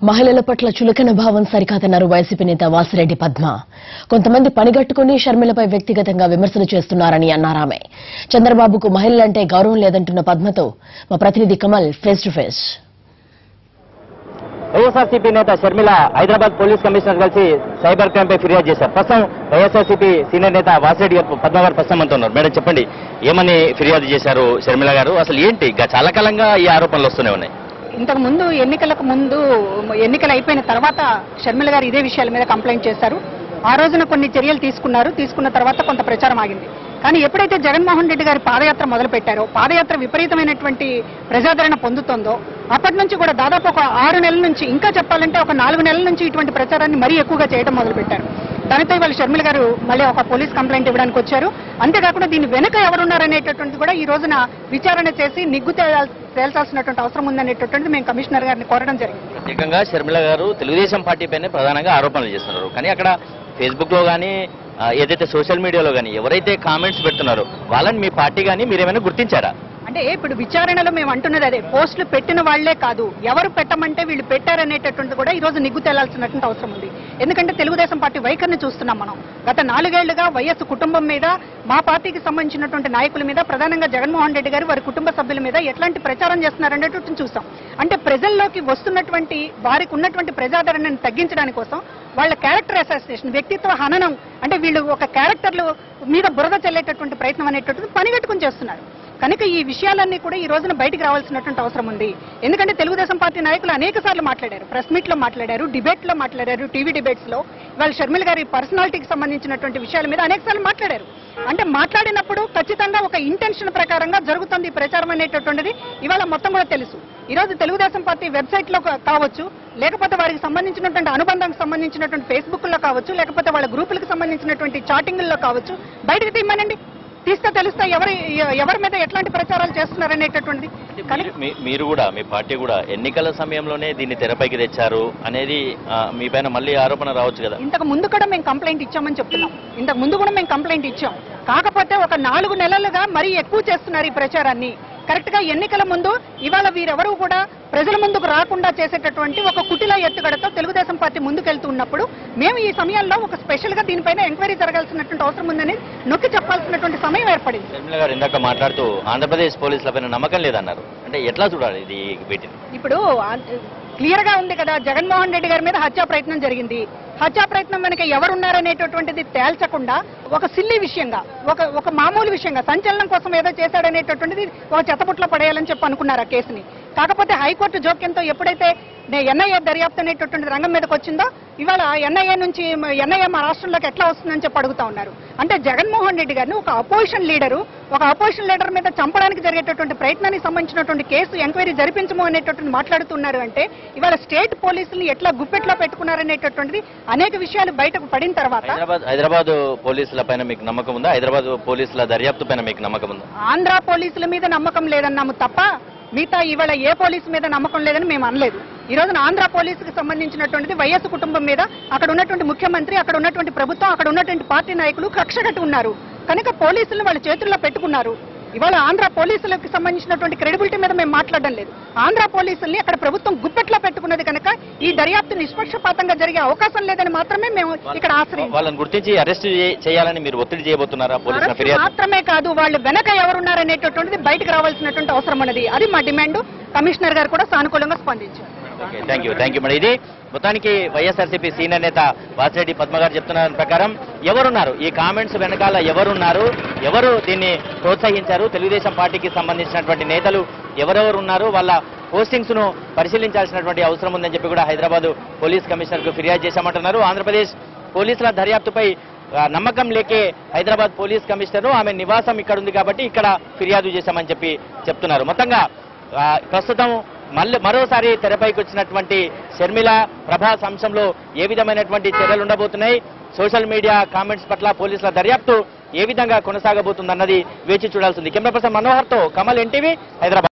మహిళల పట్ల చులకన భావం సరికాదన్నారు వైసీపీ నేత వాసిరెడ్డి పద్మ. కొంతమంది పనిగట్టుకుని షర్మిలపై వ్యక్తిగతంగా విమర్శలు చేస్తున్నారని అన్నారామె. చంద్రబాబుకు మహిళలంటే గౌరవం లేదంటున్న పద్మతో మా ప్రతినిధి Kamal face to face. YSRCP నేత షర్మిల హైదరాబాద్ పోలీస్ కమిషనర్ కలిసి సైబర్ క్రైమ్ పై ఫిర్యాదు చేశారు. ప్రస్తుతం వైఎస్ఆర్సీపీ సీనియర్ నేత వాసిరెడ్డి పద్మ గారు ప్రస్తుతం మనతో ఉన్నారు. మేడం చెప్పండి, ఏమని ఫిర్యాదు చేశారు షర్మిల గారు? అసలు ఏంటి చాలా కాలంగా ఈ ఆరోపణలు వస్తూనే ఉన్నాయి? ఇంతకు ముందు ఎన్నికలు అయిపోయిన తర్వాత షర్మిల గారు ఇదే విషయాల మీద కంప్లైంట్ చేశారు. ఆ రోజున కొన్ని చర్యలు తీసుకున్న తర్వాత కొంత ప్రచారం ఆగింది. కానీ ఎప్పుడైతే జగన్మోహన్ రెడ్డి గారి పాదయాత్ర మొదలు పెట్టారో, పాదయాత్ర విపరీతమైన ప్రజాదరణ పొందుతోందో అప్పటి నుంచి కూడా దాదాపు ఒక 6 నెలల నుంచి, ఇంకా చెప్పాలంటే ఒక 4 నెలల నుంచి ఇటువంటి ప్రచారాన్ని మరీ ఎక్కువగా చేయడం మొదలు పెట్టారు. దానితో ఇవాళ షర్మిల గారు మళ్ళీ ఒక పోలీస్ కంప్లైంట్ ఇవ్వడానికి వచ్చారు. అంతేకాకుండా దీని వెనుక ఎవరున్నారనేటటువంటిది కూడా ఈ రోజున విచారణ చేసి నిగ్గు తేల్చాల్సినటువంటి అవసరం ఉందనేటటువంటిది మేము కమిషనర్ గారిని కోరడం జరిగింది. ప్రత్యేకంగా షర్మిల గారు తెలుగుదేశం పార్టీ పైనే ప్రధానంగా ఆరోపణలు చేస్తున్నారు. కానీ అక్కడ ఫేస్బుక్ లో కానీ ఏదైతే సోషల్ మీడియాలో కానీ ఎవరైతే కామెంట్స్ పెడుతున్నారో వాళ్ళని మీ పార్టీ కానీ మీరేమైనా గుర్తించారా? అంటే ఇప్పుడు విచారణలో మేము అంటున్నది అదే, పోస్టులు పెట్టిన వాళ్లే కాదు, ఎవరు పెట్టమంటే వీళ్ళు పెట్టారనేటటువంటి కూడా ఈ రోజు నిగ్గు తేలాల్సినటువంటి అవసరం ఉంది. ఎందుకంటే తెలుగుదేశం పార్టీ వైఖరిని చూస్తున్నాం మనం. గత 4 ఏళ్లుగా వైఎస్ కుటుంబం మీద, మా పార్టీకి సంబంధించినటువంటి నాయకుల మీద, ప్రధానంగా జగన్మోహన్ రెడ్డి గారు వారి కుటుంబ సభ్యుల మీద ఎట్లాంటి ప్రచారం చేస్తున్నారనేటువంటి చూసాం. అంటే ప్రజల్లోకి వస్తున్నటువంటి వారికి ఉన్నటువంటి ప్రజాదరణను తగ్గించడానికి కోసం వాళ్ళ క్యారెక్టర్ అసాసినేషన్, వ్యక్తిత్వ హననం, అంటే వీళ్ళు ఒక క్యారెక్టర్లు మీద బురద చల్లేటటువంటి ప్రయత్నం అనేటటువంటి పనిగట్టుకుని చేస్తున్నారు. కనుక ఈ విషయాలన్నీ కూడా ఈ రోజున బయటికి రావాల్సినటువంటి అవసరం ఉంది. ఎందుకంటే తెలుగుదేశం పార్టీ నాయకులు అనేక సార్లు మాట్లాడారు, ప్రెస్ మీట్ లో మాట్లాడారు, డిబేట్ లో మాట్లాడారు, టీవీ డిబేట్స్ లో ఇవాళ షర్మిల గారి పర్సనాలిటీకి సంబంధించినటువంటి విషయాల మీద అనేక సార్లు మాట్లాడారు. అంటే మాట్లాడినప్పుడు ఖచ్చితంగా ఒక ఇంటెన్షన్ ప్రకారంగా జరుగుతుంది ఈ ప్రచారం అనేటటువంటిది ఇవాళ మొత్తం కూడా తెలుసు. ఈ రోజు తెలుగుదేశం పార్టీ వెబ్సైట్ లో కావచ్చు, లేకపోతే వారికి సంబంధించినటువంటి అనుబంధానికి సంబంధించినటువంటి ఫేస్బుక్ లో కావచ్చు, లేకపోతే వాళ్ళ గ్రూపులకు సంబంధించినటువంటి చాటింగ్ల్లో కావచ్చు, బయటకు తీయమనండి, తీస్తే తెలుస్తా ఎవరి మీద ఎట్లాంటి ప్రచారాలు చేస్తున్నారనేటటువంటిది. మీరు కూడా, మీ పార్టీ కూడా ఎన్నికల సమయంలోనే దీన్ని తెరపైకి తెచ్చారు అనేది మీ పైన మళ్ళీ ఆరోపణ రావచ్చు కదా? ఇంతకు ముందు కూడా మేము కంప్లైంట్ ఇచ్చామని చెప్తున్నాం. ఇంతకు ముందు కూడా మేము కంప్లైంట్ ఇచ్చాం. కాకపోతే ఒక 4 నెలలుగా మరీ ఎక్కువ చేస్తున్నారు ఈ ప్రచారాన్ని. కరెక్ట్ గా ఎన్నికల ముందు ఇవాళ వీరెవరూ కూడా ప్రజల ముందుకు రాకుండా చేసేటటువంటి ఒక కుటిల ఎత్తుగడతో తెలుగుదేశం పార్టీ ముందుకెళ్తూ ఉన్నప్పుడు మేము ఈ సమయంలో ఒక స్పెషల్ గా దీనిపైన ఎంక్వైరీ జరగాల్సినటువంటి అవసరం ఉందని నొక్కి చెప్పాల్సినటువంటి సమయం ఏర్పడింది. షర్మిల గారు ఇందాక మాట్లాడుతూ ఆంధ్రప్రదేశ్ పోలీసులపైన నమ్మకం లేదన్నారు. అంటే ఎట్లా చూడాలి ఇది? ఇప్పుడు క్లియర్ గా ఉంది కదా, జగన్మోహన్ రెడ్డి గారి మీద హత్యా ప్రయత్నం జరిగింది. హత్యా ప్రయత్నం వెనక ఎవరున్నారనేటటువంటిది తేల్చకుండా ఒక సిల్లీ విషయంగా, ఒక మామూలు విషయంగా, సంచలనం కోసం ఏదో చేశాడనేటటువంటిది ఒక చెత్తపుట్లో పడేయాలని చెప్పి అనుకున్నారు ఆ కేసుని. కాకపోతే హైకోర్టు జోక్యంతో ఎప్పుడైతే ఎన్ఐఏ దర్యాప్తు అనేటటువంటి రంగం మీదకి వచ్చిందో ఇవాళ ఎన్ఐఏ మా రాష్ట్రంలోకి ఎట్లా వస్తుందని చెప్పి అడుగుతా ఉన్నారు. అంటే జగన్మోహన్ రెడ్డి గారిని ఒక అపోజిషన్ లీడర్ మీద చంపడానికి జరిగేటటువంటి ప్రయత్నానికి సంబంధించినటువంటి కేసు ఎంక్వైరీ జరిపించము అనేటటువంటి మాట్లాడుతున్నారు. అంటే ఇవాళ స్టేట్ పోలీసులు ఎట్లా గుప్పెట్లో పెట్టుకున్నారనేటటువంటిది అనేక విషయాలు బయటకు పడిన తర్వాత హైదరాబాద్ పోలీసుల పైన మీకు నమ్మకం ఉందా? హైదరాబాద్ పోలీసుల దర్యాప్తు పైన మీకు నమ్మకం ఉందా? ఆంధ్ర పోలీసుల మీద నమ్మకం లేదన్నాము తప్ప మిగతా ఇవాళ ఏ పోలీసు మీద నమ్మకం లేదని మేము అనలేదు. ఈ రోజున ఆంధ్ర పోలీసుకు సంబంధించినటువంటిది వైఎస్ కుటుంబం మీద, అక్కడ ఉన్నటువంటి ముఖ్యమంత్రి, అక్కడ ఉన్నటువంటి ప్రభుత్వం, అక్కడ ఉన్నటువంటి పార్టీ నాయకులు కక్ష కట్టి ఉన్నారు. కనుక పోలీసులను వాళ్ళ చేతుల్లో పెట్టుకున్నారు. ఇవాళ ఆంధ్ర పోలీసులకు సంబంధించినటువంటి క్రెడిబిలిటీ మీద మేము మాట్లాడడం లేదు. ఆంధ్ర పోలీసుల్ని అక్కడ ప్రభుత్వం గుప్పెట్లో పెట్టుకున్నది కనుక ఈ దర్యాప్తు నిష్పక్షపాతంగా జరిగే అవకాశం లేదని మాత్రమే మేము ఇక్కడ ఆశ్రయించాం. వాళ్ళని గుర్తించి అరెస్ట్ చేయాలని మీరు ఒత్తిడి చేయబోతున్నారా? మాత్రమే కాదు, వాళ్ళు వెనక ఎవరున్నారనేటటువంటిది బయటకు రావాల్సినటువంటి అవసరం ఉన్నది. అది మా డిమాండ్. కమిషనర్ గారు కూడా సానుకూలంగా స్పందించారు. Thank you madam. ఇది మొత్తానికి వైఎస్ఆర్సీపీ సీనియర్ నేత వాసిరెడ్డి పద్మ గారు చెప్తున్న ప్రకారం ఎవరున్నారు ఈ కామెంట్స్ వెనకాల, ఎవరు దీన్ని ప్రోత్సహించారు, తెలుగుదేశం పార్టీకి సంబంధించినటువంటి నేతలు ఎవరెవరు ఉన్నారు, వాళ్ళ పోస్టింగ్స్ ను పరిశీలించాల్సినటువంటి అవసరం ఉందని చెప్పి కూడా హైదరాబాద్ పోలీస్ కమిషనర్ కు ఫిర్యాదు చేశామంటున్నారు. ఆంధ్రప్రదేశ్ పోలీసుల దర్యాప్తుపై నమ్మకం లేకే హైదరాబాద్ పోలీస్ కమిషనర్, ఆమె నివాసం ఇక్కడ ఉంది కాబట్టి ఇక్కడ ఫిర్యాదు చేశామని చెప్పి చెప్తున్నారు. మొత్తంగా ప్రస్తుతం మరోసారి తెరపైకి వచ్చినటువంటి షర్మిల ప్రభాస్ అంశంలో ఏ విధమైనటువంటి చర్యలు ఉండబోతున్నాయి, సోషల్ మీడియా కామెంట్స్ పట్ల పోలీసుల దర్యాప్తు ఏ విధంగా కొనసాగబోతుందన్నది వేచి చూడాల్సింది. కెమెరా పర్సన్ మనోహర్తో కమల్, ఎన్టీవీ, హైదరాబాద్.